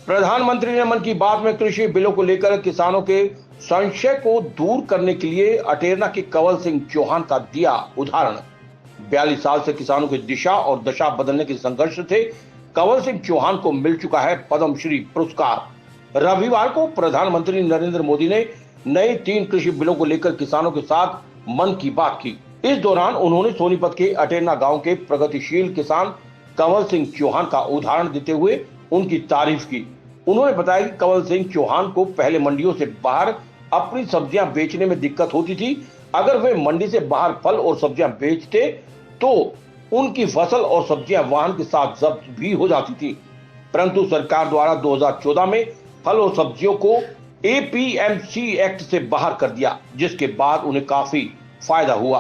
प्रधानमंत्री ने मन की बात में कृषि बिलों को लेकर किसानों के संशय को दूर करने के लिए अटेरना के कंवल सिंह चौहान का दिया उदाहरण। 42 साल से किसानों की दिशा और दशा बदलने के संघर्ष से कंवल सिंह चौहान को मिल चुका है पद्मश्री पुरस्कार। रविवार को प्रधानमंत्री नरेंद्र मोदी ने नए 3 कृषि बिलों को लेकर किसानों के साथ मन की बात की। इस दौरान उन्होंने सोनीपत के अटेरना गांव के प्रगतिशील किसान कंवल सिंह चौहान का उदाहरण देते हुए उनकी तारीफ की। उन्होंने बताया कि कंवल सिंह चौहान को पहले मंडियों से बाहर अपनी सब्जियां बेचने में दिक्कत होती थी। अगर वे मंडी से बाहर फल और सब्जियां बेचते तो उनकी फसल और सब्जियां वाहन के साथ जब्त भी हो जाती थी, परंतु सरकार द्वारा 2014 में फल और सब्जियों को एपीएमसी एक्ट से बाहर कर दिया, जिसके बाद उन्हें काफी फायदा हुआ।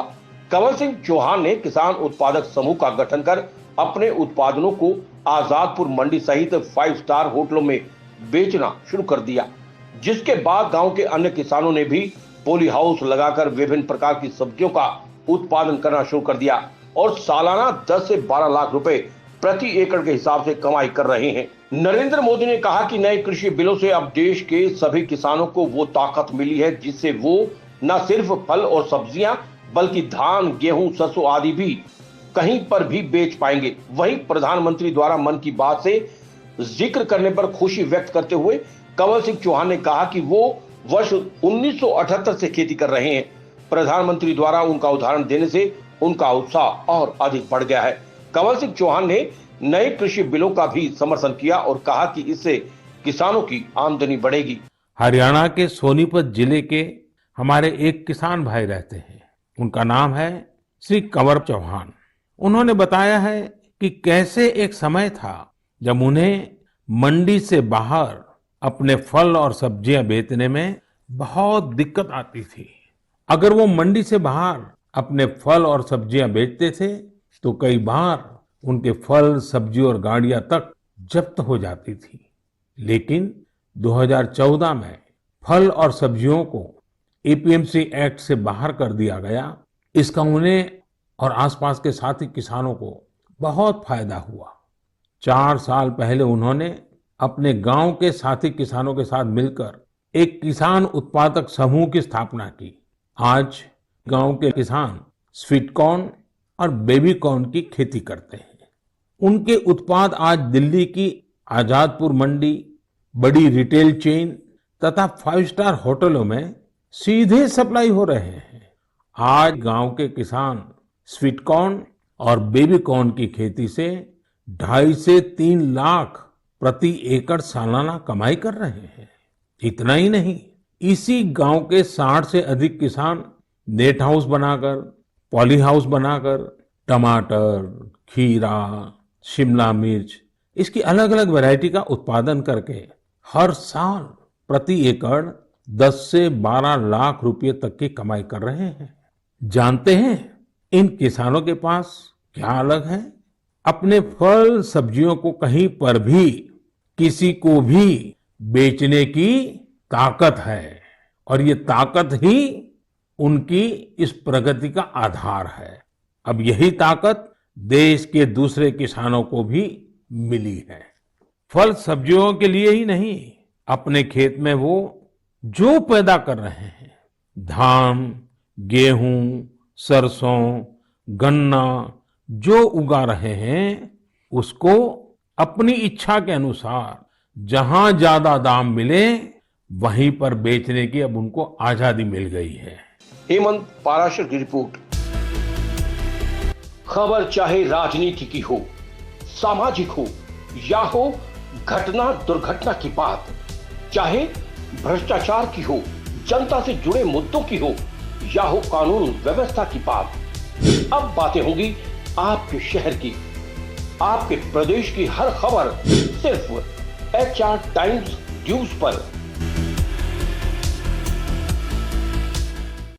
कंवल सिंह चौहान ने किसान उत्पादक समूह का गठन कर अपने उत्पादनों को आजादपुर मंडी सहित 5 स्टार होटलों में बेचना शुरू कर दिया, जिसके बाद गांव के अन्य किसानों ने भी पॉली हाउस लगाकर विभिन्न प्रकार की सब्जियों का उत्पादन करना शुरू कर दिया और सालाना 10 से 12 लाख रुपए प्रति एकड़ के हिसाब से कमाई कर रहे हैं। नरेंद्र मोदी ने कहा कि नए कृषि बिलों से अब देश के सभी किसानों को वो ताकत मिली है जिससे वो न सिर्फ फल और सब्जियां बल्कि धान, गेहूं, सरसों आदि भी कहीं पर भी बेच पाएंगे। वहीं प्रधानमंत्री द्वारा मन की बात से जिक्र करने पर खुशी व्यक्त करते हुए कंवल सिंह चौहान ने कहा कि वो वर्ष 1978 से खेती कर रहे हैं। प्रधानमंत्री द्वारा उनका उदाहरण देने से उनका उत्साह और अधिक बढ़ गया है। कंवल सिंह चौहान ने नए कृषि बिलों का भी समर्थन किया और कहा कि इससे किसानों की आमदनी बढ़ेगी। हरियाणा के सोनीपत जिले के हमारे एक किसान भाई रहते हैं, उनका नाम है श्री कंवर चौहान। उन्होंने बताया है कि कैसे एक समय था जब उन्हें मंडी से बाहर अपने फल और सब्जियां बेचने में बहुत दिक्कत आती थी। अगर वो मंडी से बाहर अपने फल और सब्जियां बेचते थे तो कई बार उनके फल, सब्जी और गाड़ियां तक जब्त हो जाती थी। लेकिन 2014 में फल और सब्जियों को एपीएमसी एक्ट से बाहर कर दिया गया। इसका उन्हें और आसपास के साथी किसानों को बहुत फायदा हुआ। 4 साल पहले उन्होंने अपने गांव के साथी किसानों के साथ मिलकर एक किसान उत्पादक समूह की स्थापना की। आज गांव के किसान स्वीट कॉर्न और बेबी कॉर्न की खेती करते हैं। उनके उत्पाद आज दिल्ली की आजादपुर मंडी, बड़ी रिटेल चेन तथा 5 स्टार होटलों में सीधे सप्लाई हो रहे हैं। आज गांव के किसान स्वीट कॉर्न और बेबी कॉर्न की खेती से 2.5 से 3 लाख प्रति एकड़ सालाना कमाई कर रहे हैं। इतना ही नहीं, इसी गांव के 60 से अधिक किसान नेट हाउस बनाकर, पॉली हाउस बनाकर टमाटर, खीरा, शिमला मिर्च, इसकी अलग अलग वैरायटी का उत्पादन करके हर साल प्रति एकड़ 10 से 12 लाख रुपए तक की कमाई कर रहे हैं। जानते हैं इन किसानों के पास क्या अलग है? अपने फल सब्जियों को कहीं पर भी किसी को भी बेचने की ताकत है और ये ताकत ही उनकी इस प्रगति का आधार है। अब यही ताकत देश के दूसरे किसानों को भी मिली है। फल सब्जियों के लिए ही नहीं, अपने खेत में वो जो पैदा कर रहे हैं, धान, गेहूं, सरसों, गन्ना जो उगा रहे हैं, उसको अपनी इच्छा के अनुसार जहां ज्यादा दाम मिले वहीं पर बेचने की अब उनको आजादी मिल गई है। हेमंत पाराशर की रिपोर्ट। खबर चाहे राजनीति की हो, सामाजिक हो या हो घटना दुर्घटना की बात, चाहे भ्रष्टाचार की हो, जनता से जुड़े मुद्दों की हो या हो कानून व्यवस्था की बात, अब बातें होंगी आपके शहर की, आपके प्रदेश की हर खबर सिर्फ HR टाइम्स न्यूज पर।